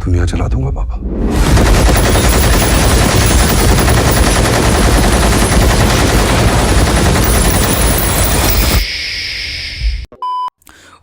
दुनिया चला दूंगा पापा।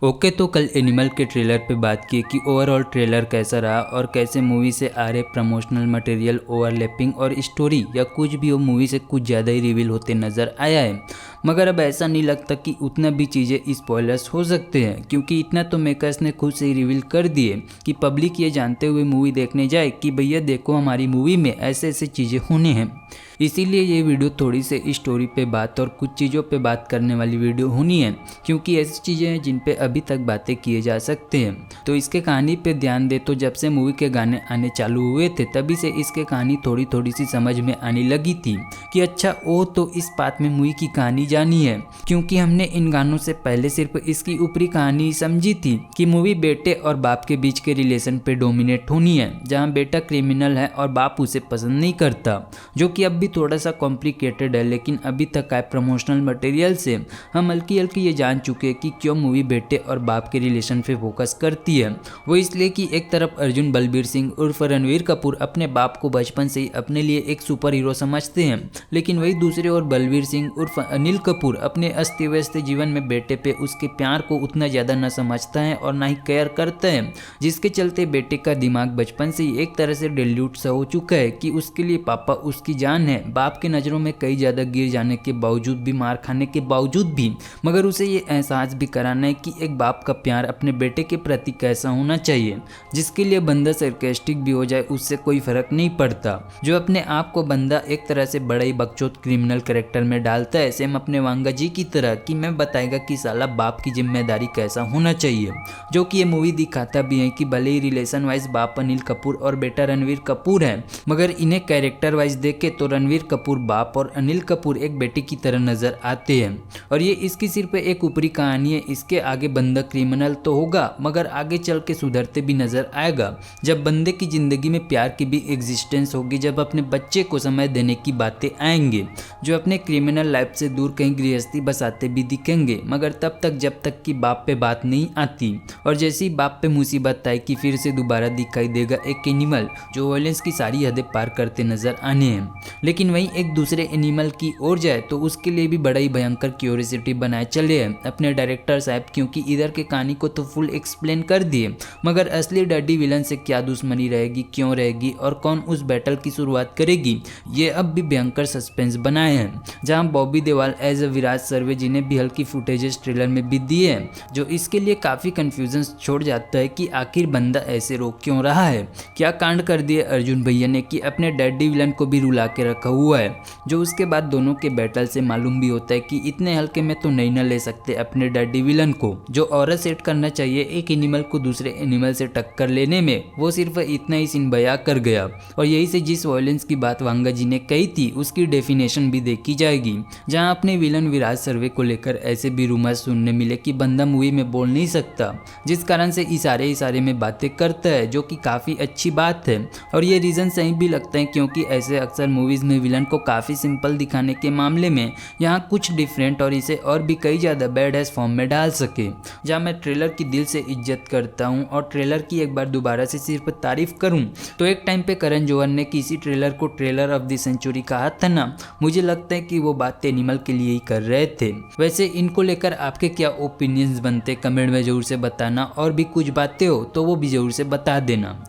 ओके, तो कल एनिमल के ट्रेलर पे बात की कि ओवरऑल ट्रेलर कैसा रहा और कैसे मूवी से आ रहे प्रमोशनल मटेरियल, ओवरलैपिंग और स्टोरी या कुछ भी हो मूवी से कुछ ज़्यादा ही रिवील होते नज़र आया है। मगर अब ऐसा नहीं लगता कि उतना भी चीज़ें स्पॉयलर्स हो सकते हैं, क्योंकि इतना तो मेकर्स ने खुद से ही रिवील कर दिए कि पब्लिक ये जानते हुए मूवी देखने जाए कि भैया देखो हमारी मूवी में ऐसे ऐसे चीज़ें होने हैं। इसीलिए ये वीडियो थोड़ी से स्टोरी पे बात और कुछ चीज़ों पे बात करने वाली वीडियो होनी है, क्योंकि ऐसी चीज़ें हैं जिन पे अभी तक बातें किए जा सकते हैं। तो इसके कहानी पे ध्यान दे तो जब से मूवी के गाने आने चालू हुए थे तभी से इसके कहानी थोड़ी थोड़ी सी समझ में आने लगी थी कि अच्छा ओ तो इस बात में मूवी की कहानी जानी है, क्योंकि हमने इन गानों से पहले सिर्फ इसकी ऊपरी कहानी समझी थी कि मूवी बेटे और बाप के बीच के रिलेशन पे डोमिनेट होनी है, जहाँ बेटा क्रिमिनल है और बाप उसे पसंद नहीं करता, जो कि अब भी थोड़ा सा कॉम्प्लिकेटेड है। लेकिन अभी तक आए प्रमोशनल मटेरियल से हम हल्की हल्की ये जान चुके हैं कि क्यों मूवी बेटे और बाप के रिलेशन पे फोकस करती है। वो इसलिए कि एक तरफ अर्जुन बलबीर सिंह उर्फ रणवीर कपूर अपने बाप को बचपन से ही अपने लिए एक सुपर हीरो समझते हैं, लेकिन वही दूसरे ओर बलबीर सिंह उर्फ अनिल कपूर अपने अस्त व्यस्त जीवन में बेटे पे उसके प्यार को उतना ज़्यादा न समझता है और ना ही केयर करता है, जिसके चलते बेटे का दिमाग बचपन से ही एक तरह से डिल्यूट सा हो चुका है कि उसके लिए पापा उसकी जान है। बाप की नज़रों में कई ज़्यादा गिर जाने के बावजूद भी, मार खाने के बावजूद भी, मगर उसे ये एहसास भी कराना है कि एक बाप का प्यार अपने बेटे के प्रति कैसा होना चाहिए, जिसके लिए बंदा सरकास्टिक भी हो जाए उससे कोई फर्क नहीं पड़ता। जो अपने आप को बंदा एक तरह से बड़ा ही बकचोद क्रिमिनल कैरेक्टर में डालता है, सेम अपने वांगा जी की तरह कि मैं बताएगा कि साला बाप की जिम्मेदारी कैसा होना चाहिए, जो कि ये मूवी दिखाता भी है कि भले ही रिलेशन वाइज बाप अनिल कपूर और बेटा रणवीर कपूर है, मगर इन्हें कैरेक्टर वाइज देखे तो रणवीर कपूर बाप और अनिल कपूर एक बेटे की तरह नजर आते हैं। और ये इसकी सिर्फ एक ऊपरी कहानी है, इसके आगे बंदा क्रिमिनल तो होगा मगर आगे चल के सुधरते भी नजर आएगा, जब बंदे की जिंदगी में प्यार की भी एग्जिस्टेंस होगी, जब अपने बच्चे को समय देने की बातें आएंगे, जो अपने क्रिमिनल लाइफ से दूर कहीं गृहस्थी बसाते भी दिखेंगे, मगर तब तक जब तक कि बाप पे बात नहीं आती। और जैसे ही बाप पे मुसीबत आई कि फिर से दोबारा दिखाई देगा एक एनिमल जो वायलेंस की सारी हदें पार करते नजर आने हैं। लेकिन वहीं एक दूसरे एनिमल की ओर जाए तो उसके लिए भी बड़ा ही भयंकर क्यूरियोसिटी बनाए चले हैं अपने डायरेक्टर साहब, क्योंकि इधर के कहानी को तो फुल एक्सप्लेन कर दिए, मगर असली डैडी विलन से क्या दुश्मनी रहेगी, क्यों रहेगी और कौन उस बैटल की शुरुआत करेगी, ये अब भी भयंकर सस्पेंस बनाए हैं। जहां बॉबी देओल एज अ विराज सर्वे जी ने भी हल्की फुटेजेस ट्रेलर में भी दिए हैं, जो इसके लिए काफ़ी कन्फ्यूजन छोड़ जाता है कि आखिर बंदा ऐसे रो क्यों रहा है, क्या कांड कर दिए अर्जुन भैया ने कि अपने डैडी विलन को भी रुला के रखा हुआ है, जो उसके बाद दोनों के बैटल से मालूम भी होता है कि इतने हल्के में तो नहीं न ले सकते अपने डैडी विलन को। जो ऑरा सेट करना चाहिए एक एनिमल को दूसरे एनिमल से टक्कर लेने में, वो सिर्फ इतना ही सीन बयां कर गया। और यही से जिस वायलेंस की बात वांगा जी ने कही थी उसकी डेफिनेशन भी देखी जाएगी, जहां अपने विलन विराज सर्वे को लेकर ऐसे भी रूमर्स सुनने मिले कि बंदा मूवी में बोल नहीं सकता, जिस कारण से इशारे में बातें करता है, जो कि काफ़ी अच्छी बात है। और ये रीज़न सही भी लगता है, क्योंकि ऐसे अक्सर मूवीज़ में विलन को काफ़ी सिंपल दिखाने के मामले में यहाँ कुछ डिफरेंट और इसे और भी कई ज़्यादा बैड एस फॉर्म में डाल सके। जहाँ मैं ट्रेलर की दिल से इज्जत करता हूँ और ट्रेलर की एक बार दोबारा से सिर्फ तारीफ करूँ तो एक टाइम पे करण जौहर ने किसी ट्रेलर को ट्रेलर ऑफ द सेंचुरी कहा था ना, मुझे लगता है कि वो बात एनिमल के लिए ही कर रहे थे। वैसे इनको लेकर आपके क्या ओपिनियंस बनते कमेंट में जरूर से बताना, और भी कुछ बातें हो तो वो भी जरूर से बता देना।